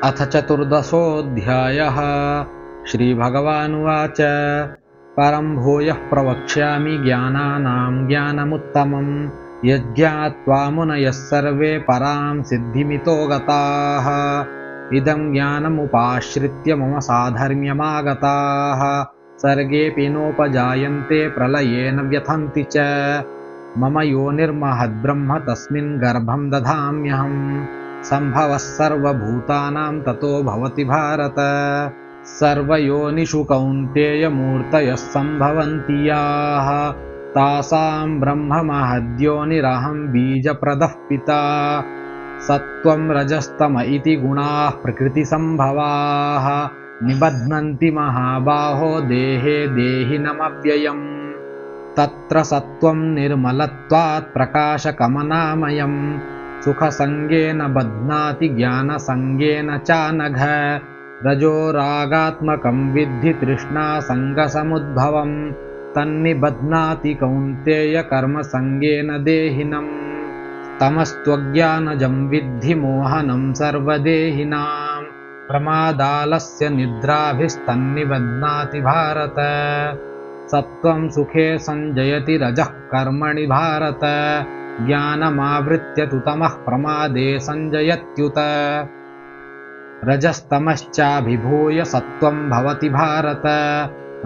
अथ चतुर्दशोऽध्यायः। श्रीभगवानुवाच परं भूयः प्रवक्ष्यामि ज्ञानानां ज्ञानमुत्तमं यज्ञात्वा मुनयः सर्वे परां सिद्धिमितो गताः। इदं ज्ञानमुपाश्रित्य मम साधर्म्यमागताः सर्गेऽपि नोपजायन्ते प्रलयेन व्यथन्ति च। मम योनिर्महद्ब्रह्म तस्मिन् गर्भं दधाम्यहम्। सम्भवः सर्वभूतानां ततो भवति भारत। सर्वयोनिषु कौन्तेय मूर्तयः सम्भवन्ति याः तासां ब्रह्ममहद्योनिरहं बीजप्रदः पिता। सत्त्वं रजस्तम इति गुणाः प्रकृतिसम्भवाः निबध्नन्ति महाबाहो देहे देहिनमव्ययम्। तत्र सत्त्वं निर्मलत्वात् प्रकाशकमनामयम् सुखसंगेन बध्नाति ज्ञानसंगेन चानघ। रजो रागात्मकं विद्धि तृष्णासंगसमुद्भवं तन्निबध्नाति कौन्तेय कर्मसंगेन देहिनम्। तमस्त्वज्ञानजं विद्धि मोहनं सर्वदेहिनां प्रमादालस्य निद्राभिस्तन्निबध्नाति भारत। सत्त्वं सुखे संजयति रजः कर्मणि भारत ज्ञानमावृत्य तु तमः प्रमादे संजयत्युत। रजस्तमश्चाभिभूय सत्त्वं भवति भारत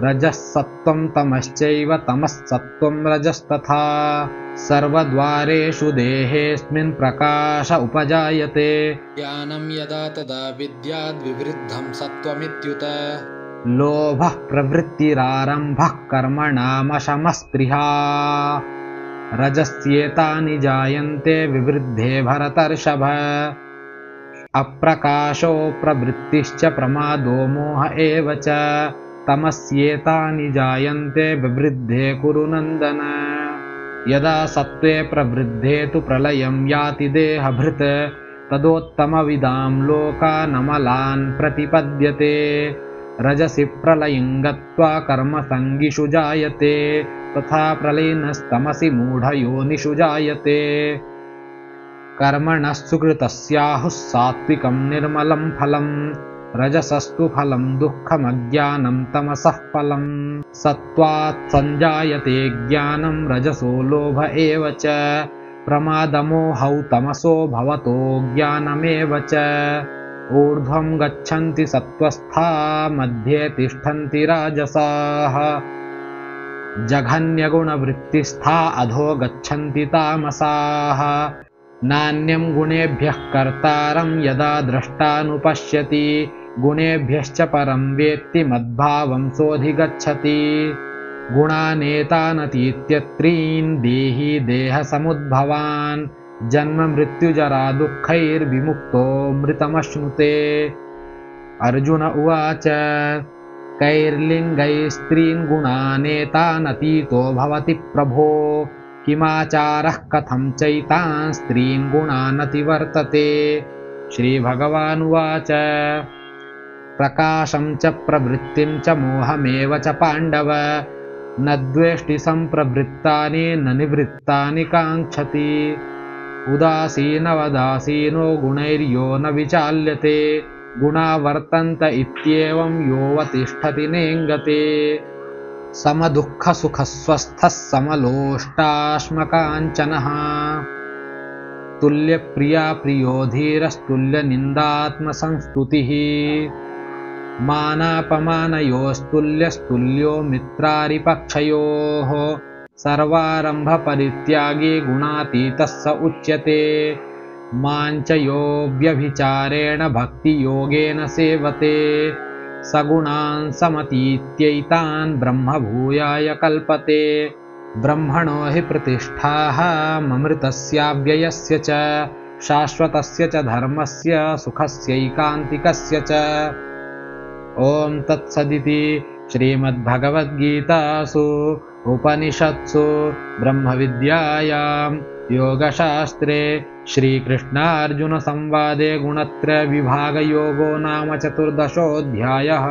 रजः सत्त्वं तमश्चैव तमः सत्त्वं रजस्तथा। सर्वद्वारेषु देहेऽस्मिन् प्रकाश उपजायते ज्ञानं यदा तदा विद्याद्विवृद्धं सत्त्वमित्युत। लोभः प्रवृत्तिरारम्भः कर्मणामशमस्पृहा रजस्येतानि जायन्ते विवृद्धे भरतर्षभ। अप्रकाशो प्रवृत्तिश्च प्रमादो मोह एव च तमस्येतानि जायन्ते विवृद्धे कुरु नन्दन। यदा सत्त्वे प्रवृद्धे तु प्रलयं याति देहभृत् तदोत्तमविदां लोकानमलान् प्रतिपद्यते। रजसि प्रलयं गत्वा कर्मसङ्गिषु जायते तथा प्रलीनस्तमसि मूढयोनिषु जायते। कर्मणः सुकृतस्याहुः सात्विकं निर्मलं फलं रजसस्तु फलं दुःखमज्ञानं तमसः फलं। सत्त्वात् संजायते ज्ञानं रजसो लोभ एव च प्रमादमोहौ तमसो भवतो ज्ञानमेव च। ऊर्ध्वं गच्छन्ति सत्त्वस्था मध्ये तिष्ठन्ति राजसाः जघन्यगुणवृत्तिस्था अधो गच्छन्ति तामसाः। नान्यं गुणेभ्यः कर्तारं यदा द्रष्टानुपश्यति गुणेभ्यश्च परं वेत्ति मद्भावं सोऽधिगच्छति। गुणानेतानतीत्यत्रीन् देही देहसमुद्भवान् जन्म मृत्युजरा दुःखैर्विमुक्तो मृतमश्नुते। अर्जुन उवाच कैर्लिङ्गैस्त्रीन् गुणानेतानतीतो भवति प्रभो किमाचारः कथं चैतान् स्त्रीन् गुणानतिवर्तते। श्रीभगवानुवाच प्रकाशं च प्रवृत्तिं च मोहमेव च पाण्डव न द्वेष्टि सम्प्रवृत्तानि न निवृत्तानि काङ्क्षति। उदासीनवदासीनो गुणैर्यो न विचाल्यते गुणा वर्तन्त इत्येवं योऽवतिष्ठति नेङ्गते। समदुःखसुखस्वस्थः समलोष्टाश्मकाञ्चनः तुल्यप्रिया प्रियो धीरस्तुल्यनिन्दात्मसंस्तुतिः। मानापमानयोस्तुल्यस्तुल्यो मित्रारिपक्षयोः सर्वारम्भपरित्यागी गुणातीतः स उच्यते। माञ्च यो व्यभिचारेण भक्तियोगेन सेवते सगुणान् समतीत्यैतान् ब्रह्मभूयाय कल्पते। ब्रह्मणो हि प्रतिष्ठाः ममृतस्याव्ययस्य च शाश्वतस्य च धर्मस्य सुखस्यैकान्तिकस्य च। ॐ तत्सदिति श्रीमद्भगवद्गीतासु उपनिषत्सु ब्रह्मविद्यायां योगशास्त्रे श्रीकृष्णार्जुनसंवादे गुणत्रयविभागयोगो नाम चतुर्दशोऽध्यायः।